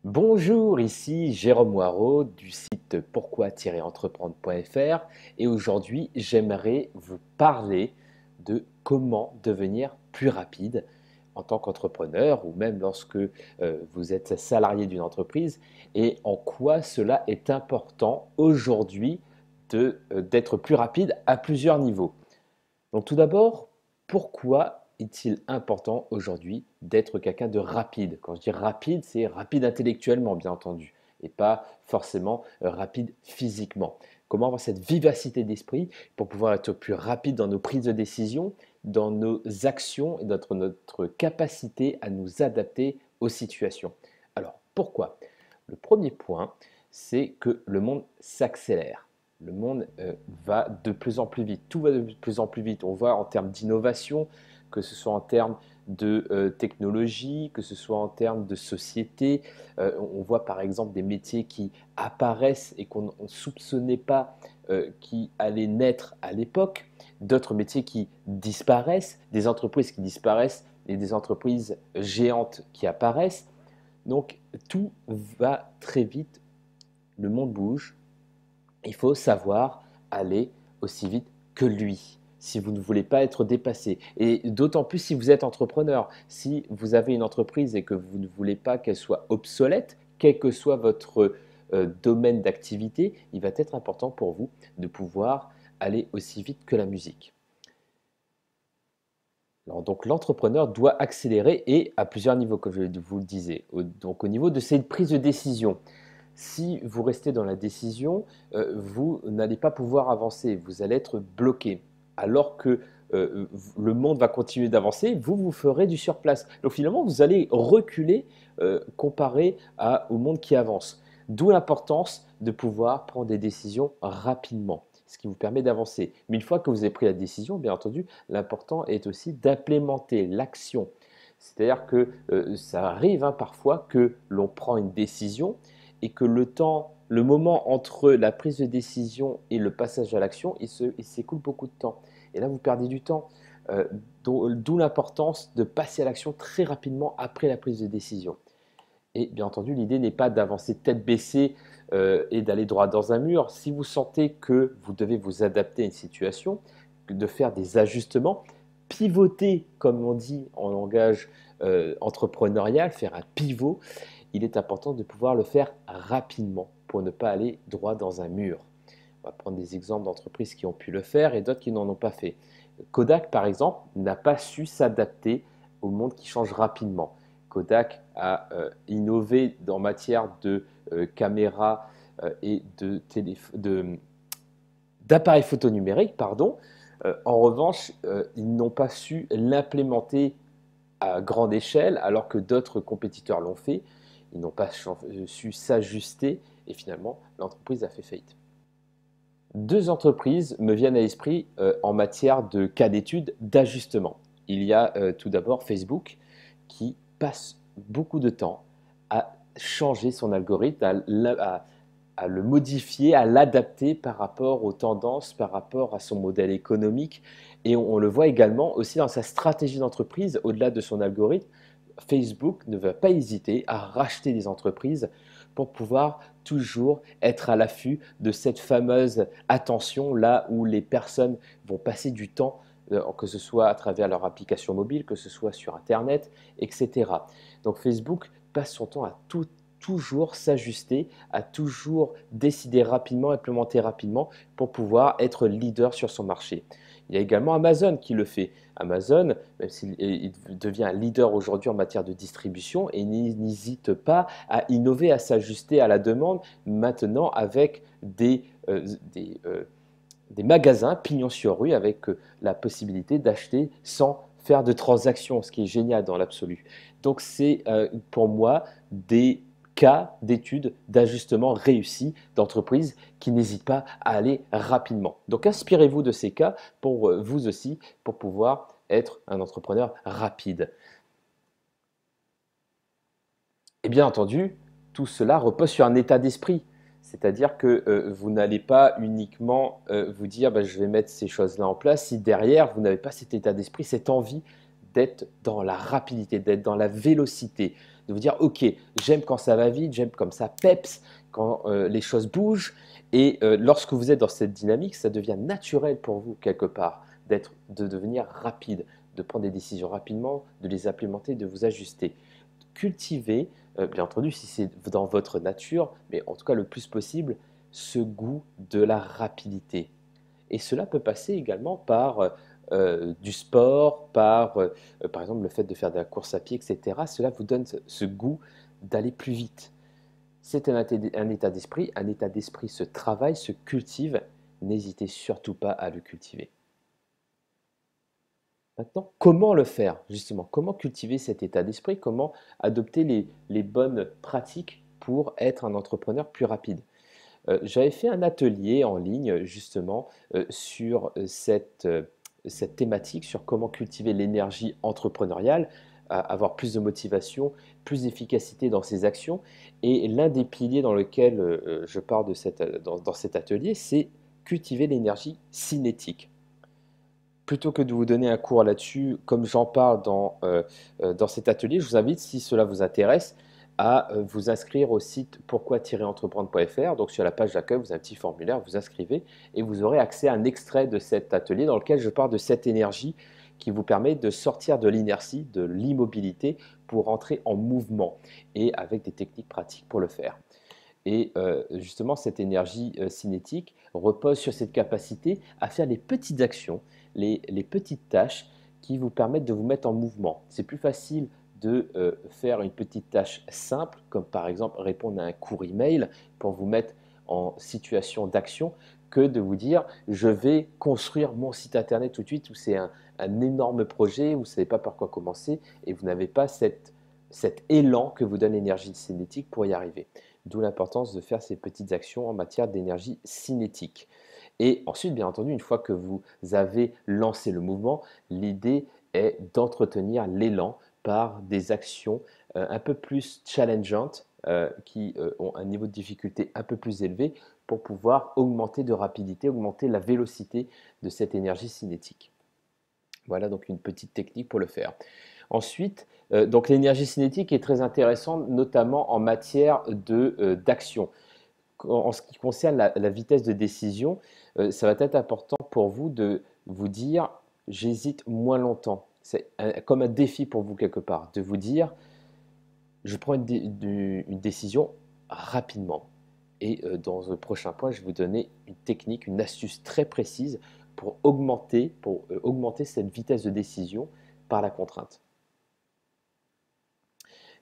Bonjour, ici Jérôme Moirot du site pourquoi-entreprendre.fr et aujourd'hui j'aimerais vous parler de comment devenir plus rapide en tant qu'entrepreneur ou même lorsque vous êtes salarié d'une entreprise et en quoi cela est important aujourd'hui d'être plus rapide à plusieurs niveaux. Donc tout d'abord, pourquoi est-il important aujourd'hui d'être quelqu'un de rapide? Quand je dis rapide, c'est rapide intellectuellement, bien entendu, et pas forcément rapide physiquement. Comment avoir cette vivacité d'esprit pour pouvoir être plus rapide dans nos prises de décision, dans nos actions et notre capacité à nous adapter aux situations. Alors, pourquoi? Le premier point, c'est que le monde s'accélère. Le monde va de plus en plus vite. Tout va de plus en plus vite. On voit en termes d'innovation, que ce soit en termes de technologie, que ce soit en termes de société. On voit par exemple des métiers qui apparaissent et qu'on ne soupçonnait pas qui allaient naître à l'époque. D'autres métiers qui disparaissent, des entreprises qui disparaissent et des entreprises géantes qui apparaissent. Donc tout va très vite, le monde bouge, il faut savoir aller aussi vite que lui si vous ne voulez pas être dépassé. Et d'autant plus si vous êtes entrepreneur. Si vous avez une entreprise et que vous ne voulez pas qu'elle soit obsolète, quel que soit votre domaine d'activité, il va être important pour vous de pouvoir aller aussi vite que la musique. Alors, donc l'entrepreneur doit accélérer et à plusieurs niveaux, comme je vous le disais. Donc au niveau de ses prises de décision. Si vous restez dans la décision, vous n'allez pas pouvoir avancer, vous allez être bloqué. Alors que le monde va continuer d'avancer, vous ferez du surplace. Donc finalement, vous allez reculer comparé au monde qui avance. D'où l'importance de pouvoir prendre des décisions rapidement, ce qui vous permet d'avancer. Mais une fois que vous avez pris la décision, bien entendu, l'important est aussi d'implémenter l'action. C'est-à-dire que ça arrive parfois que l'on prend une décision et que le moment entre la prise de décision et le passage à l'action, il s'écoule beaucoup de temps. Et là, vous perdez du temps. Euh, D'où l'importance de passer à l'action très rapidement après la prise de décision. Et bien entendu, l'idée n'est pas d'avancer tête baissée et d'aller droit dans un mur. Si vous sentez que vous devez vous adapter à une situation, de faire des ajustements, pivoter, comme on dit en langage entrepreneurial, faire un pivot, il est important de pouvoir le faire rapidement pour ne pas aller droit dans un mur. On va prendre des exemples d'entreprises qui ont pu le faire et d'autres qui n'en ont pas fait. Kodak, par exemple, n'a pas su s'adapter au monde qui change rapidement. Kodak a innové en matière de caméras et d'appareils photo numériques, pardon. En revanche, ils n'ont pas su l'implémenter à grande échelle, alors que d'autres compétiteurs l'ont fait. Ils n'ont pas su s'ajuster et finalement, l'entreprise a fait faillite. Deux entreprises me viennent à l'esprit en matière de cas d'étude d'ajustement. Il y a tout d'abord Facebook qui passe beaucoup de temps à changer son algorithme, à le modifier, à l'adapter par rapport aux tendances, par rapport à son modèle économique. Et on le voit également aussi dans sa stratégie d'entreprise, au-delà de son algorithme. Facebook ne va pas hésiter à racheter des entreprises pour pouvoir toujours être à l'affût de cette fameuse attention là où les personnes vont passer du temps, que ce soit à travers leur application mobile, que ce soit sur Internet, etc. Donc Facebook passe son temps à toujours s'ajuster, à toujours décider rapidement, implémenter rapidement pour pouvoir être leader sur son marché. Il y a également Amazon qui le fait. Amazon, même s'il devient un leader aujourd'hui en matière de distribution, et n'hésite pas à innover, à s'ajuster à la demande maintenant avec des magasins pignon sur rue avec la possibilité d'acheter sans faire de transactions, ce qui est génial dans l'absolu. Donc c'est pour moi des cas d'études d'ajustement réussis d'entreprises qui n'hésitent pas à aller rapidement. Donc inspirez-vous de ces cas pour vous aussi, pour pouvoir être un entrepreneur rapide. Et bien entendu, tout cela repose sur un état d'esprit. C'est-à-dire que vous n'allez pas uniquement vous dire bah, je vais mettre ces choses-là en place si derrière vous n'avez pas cet état d'esprit, cette envie d'être dans la rapidité, d'être dans la vélocité, de vous dire, ok, j'aime quand ça va vite, j'aime comme ça peps, quand les choses bougent. Et lorsque vous êtes dans cette dynamique, ça devient naturel pour vous, quelque part, de devenir rapide, de prendre des décisions rapidement, de les implémenter, de vous ajuster. Cultivez, bien entendu, si c'est dans votre nature, mais en tout cas le plus possible, ce goût de la rapidité. Et cela peut passer également par du sport, par exemple le fait de faire de la course à pied, etc. Cela vous donne ce goût d'aller plus vite. C'est un état d'esprit se travaille, se cultive. N'hésitez surtout pas à le cultiver. Maintenant, comment le faire justement? Comment cultiver cet état d'esprit? Comment adopter les bonnes pratiques pour être un entrepreneur plus rapide? J'avais fait un atelier en ligne justement sur cette thématique, sur comment cultiver l'énergie entrepreneuriale, avoir plus de motivation, plus d'efficacité dans ses actions. Et l'un des piliers dans lequel je parle dans cet atelier, c'est cultiver l'énergie cinétique. Plutôt que de vous donner un cours là-dessus, comme j'en parle dans cet atelier, je vous invite, si cela vous intéresse, à vous inscrire au site pourquoi-entreprendre.fr. Donc sur la page d'accueil, vous avez un petit formulaire, vous inscrivez et vous aurez accès à un extrait de cet atelier dans lequel je parle de cette énergie qui vous permet de sortir de l'inertie, de l'immobilité pour entrer en mouvement et avec des techniques pratiques pour le faire. Et justement, cette énergie cinétique repose sur cette capacité à faire les petites actions, les petites tâches qui vous permettent de vous mettre en mouvement. C'est plus facile de faire une petite tâche simple, comme par exemple répondre à un court email pour vous mettre en situation d'action, que de vous dire je vais construire mon site internet tout de suite, où c'est un énorme projet, vous ne savez pas par quoi commencer et vous n'avez pas cet élan que vous donne l'énergie cinétique pour y arriver. D'où l'importance de faire ces petites actions en matière d'énergie cinétique. Et ensuite, bien entendu, une fois que vous avez lancé le mouvement, l'idée est d'entretenir l'élan par des actions un peu plus challengeantes, qui ont un niveau de difficulté un peu plus élevé pour pouvoir augmenter de rapidité, augmenter la vélocité de cette énergie cinétique. Voilà donc une petite technique pour le faire. Ensuite, donc l'énergie cinétique est très intéressante, notamment en matière d'action. En ce qui concerne la vitesse de décision, ça va être important pour vous de vous dire j'hésite moins longtemps. C'est comme un défi pour vous quelque part, de vous dire je prends une décision rapidement. Et dans le prochain point, je vais vous donner une technique, une astuce très précise pour augmenter cette vitesse de décision par la contrainte.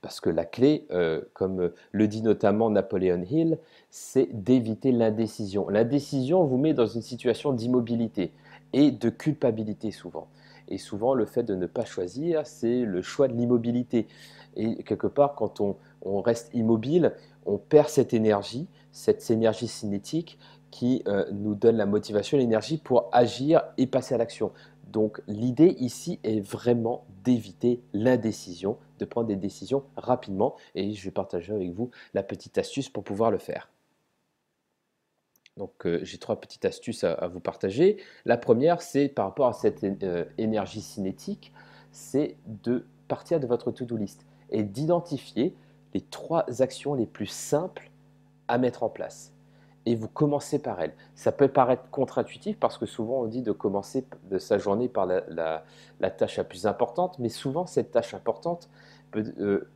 Parce que la clé, comme le dit notamment Napoleon Hill, c'est d'éviter l'indécision. L'indécision vous met dans une situation d'immobilité et de culpabilité souvent. Et souvent, le fait de ne pas choisir, c'est le choix de l'immobilité. Et quelque part, quand on reste immobile, on perd cette énergie cinétique qui nous donne la motivation et l'énergie pour agir et passer à l'action. Donc l'idée ici est vraiment d'éviter l'indécision, de prendre des décisions rapidement et je vais partager avec vous la petite astuce pour pouvoir le faire. Donc j'ai trois petites astuces à vous partager. La première, c'est par rapport à cette énergie cinétique, c'est de partir de votre to-do list et d'identifier les 3 actions les plus simples à mettre en place. Et vous commencez par elle. Ça peut paraître contre-intuitif parce que souvent on dit de commencer de sa journée par la tâche la plus importante, mais souvent cette tâche importante peut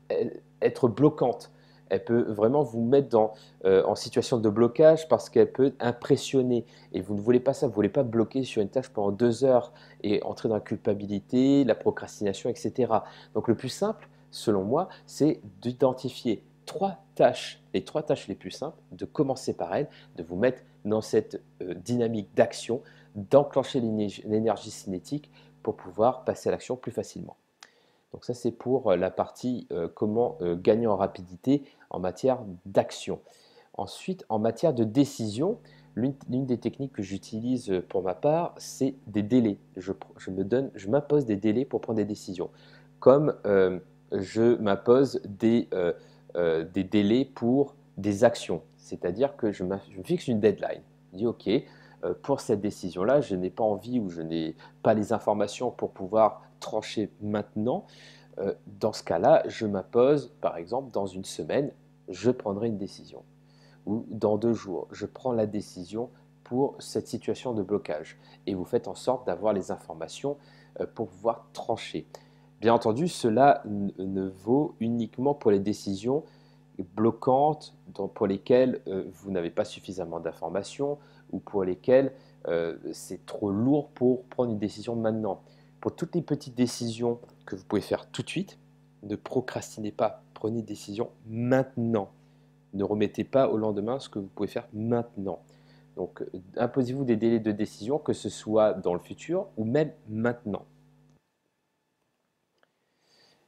être bloquante. Elle peut vraiment vous mettre en situation de blocage parce qu'elle peut impressionner. Et vous ne voulez pas ça, vous ne voulez pas bloquer sur une tâche pendant 2 heures et entrer dans la culpabilité, la procrastination, etc. Donc le plus simple, selon moi, c'est d'identifier les 3 tâches les plus simples, de commencer par elles, de vous mettre dans cette dynamique d'action, d'enclencher l'énergie cinétique pour pouvoir passer à l'action plus facilement. Donc ça, c'est pour la partie comment gagner en rapidité en matière d'action. Ensuite, en matière de décision, l'une des techniques que j'utilise pour ma part, c'est des délais. Je m'impose des délais pour prendre des décisions. Comme je m'impose des délais pour des actions. C'est-à-dire que je me fixe une deadline. Je dis OK, pour cette décision-là, je n'ai pas envie ou je n'ai pas les informations pour pouvoir trancher maintenant, dans ce cas-là, je m'impose, par exemple, dans une semaine, je prendrai une décision. Ou dans 2 jours, je prends la décision pour cette situation de blocage. Et vous faites en sorte d'avoir les informations pour pouvoir trancher. Bien entendu, cela ne vaut uniquement pour les décisions bloquantes pour lesquelles vous n'avez pas suffisamment d'informations ou pour lesquelles c'est trop lourd pour prendre une décision maintenant. Pour toutes les petites décisions que vous pouvez faire tout de suite, ne procrastinez pas, prenez une décision maintenant. Ne remettez pas au lendemain ce que vous pouvez faire maintenant. Donc, imposez-vous des délais de décision, que ce soit dans le futur ou même maintenant.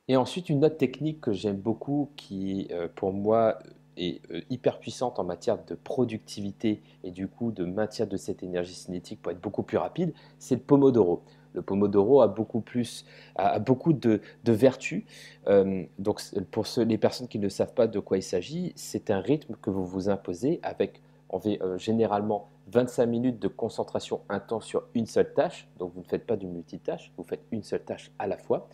Et ensuite, une autre technique que j'aime beaucoup, qui pour moi est hyper puissante en matière de productivité et du coup de maintien de cette énergie cinétique pour être beaucoup plus rapide, c'est le Pomodoro. Le Pomodoro a beaucoup de vertus. Donc pour les personnes qui ne savent pas de quoi il s'agit, c'est un rythme que vous vous imposez avec généralement 25 minutes de concentration intense sur une seule tâche. Donc vous ne faites pas du multitâche, vous faites une seule tâche à la fois.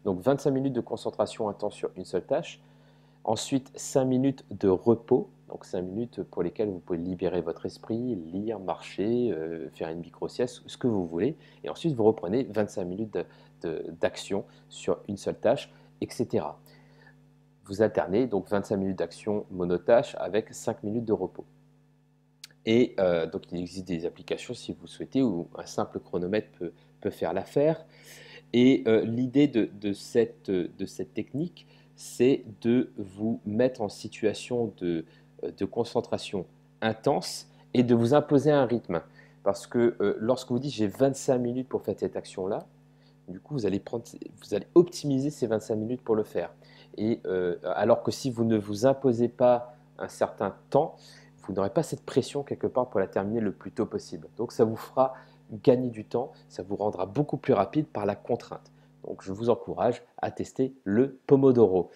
Donc 25 minutes de concentration intense sur une seule tâche. Ensuite, 5 minutes de repos, donc 5 minutes pour lesquelles vous pouvez libérer votre esprit, lire, marcher, faire une micro-sieste, ce que vous voulez. Et ensuite, vous reprenez 25 minutes d'action sur une seule tâche, etc. Vous alternez donc 25 minutes d'action monotâche avec 5 minutes de repos. Et donc, il existe des applications, si vous souhaitez, où un simple chronomètre peut faire l'affaire. Et l'idée de cette technique, c'est de vous mettre en situation de concentration intense et de vous imposer un rythme. Parce que lorsque vous dites j'ai 25 minutes pour faire cette action-là, du coup vous allez optimiser ces 25 minutes pour le faire. Et alors que si vous ne vous imposez pas un certain temps, vous n'aurez pas cette pression quelque part pour la terminer le plus tôt possible. Donc ça vous fera gagner du temps, ça vous rendra beaucoup plus rapide par la contrainte. Donc je vous encourage à tester le Pomodoro.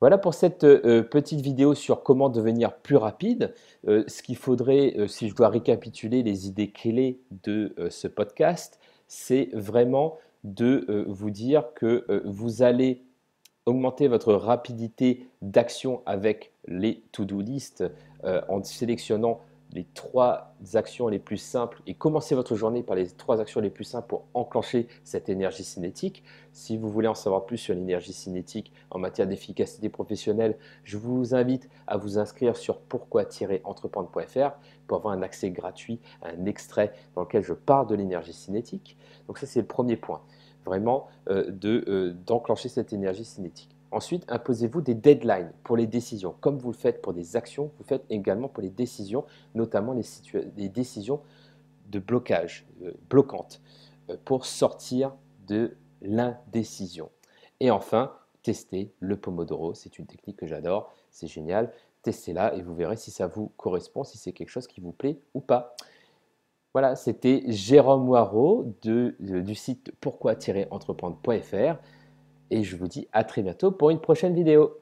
Voilà pour cette petite vidéo sur comment devenir plus rapide. Ce qu'il faudrait, si je dois récapituler les idées clés de ce podcast, c'est vraiment de vous dire que vous allez augmenter votre rapidité d'action avec les to-do list en sélectionnant les 3 actions les plus simples et commencer votre journée par les 3 actions les plus simples pour enclencher cette énergie cinétique. Si vous voulez en savoir plus sur l'énergie cinétique en matière d'efficacité professionnelle, je vous invite à vous inscrire sur pourquoi-entreprendre.fr pour avoir un accès gratuit à un extrait dans lequel je parle de l'énergie cinétique. Donc ça, c'est le premier point, vraiment d'enclencher cette énergie cinétique. Ensuite, imposez-vous des deadlines pour les décisions. Comme vous le faites pour des actions, vous le faites également pour les décisions, notamment les décisions de blocage, bloquantes, pour sortir de l'indécision. Et enfin, testez le Pomodoro. C'est une technique que j'adore, c'est génial. Testez-la et vous verrez si ça vous correspond, si c'est quelque chose qui vous plaît ou pas. Voilà, c'était Jérôme Moirot du site pourquoi-entreprendre.fr et je vous dis à très bientôt pour une prochaine vidéo.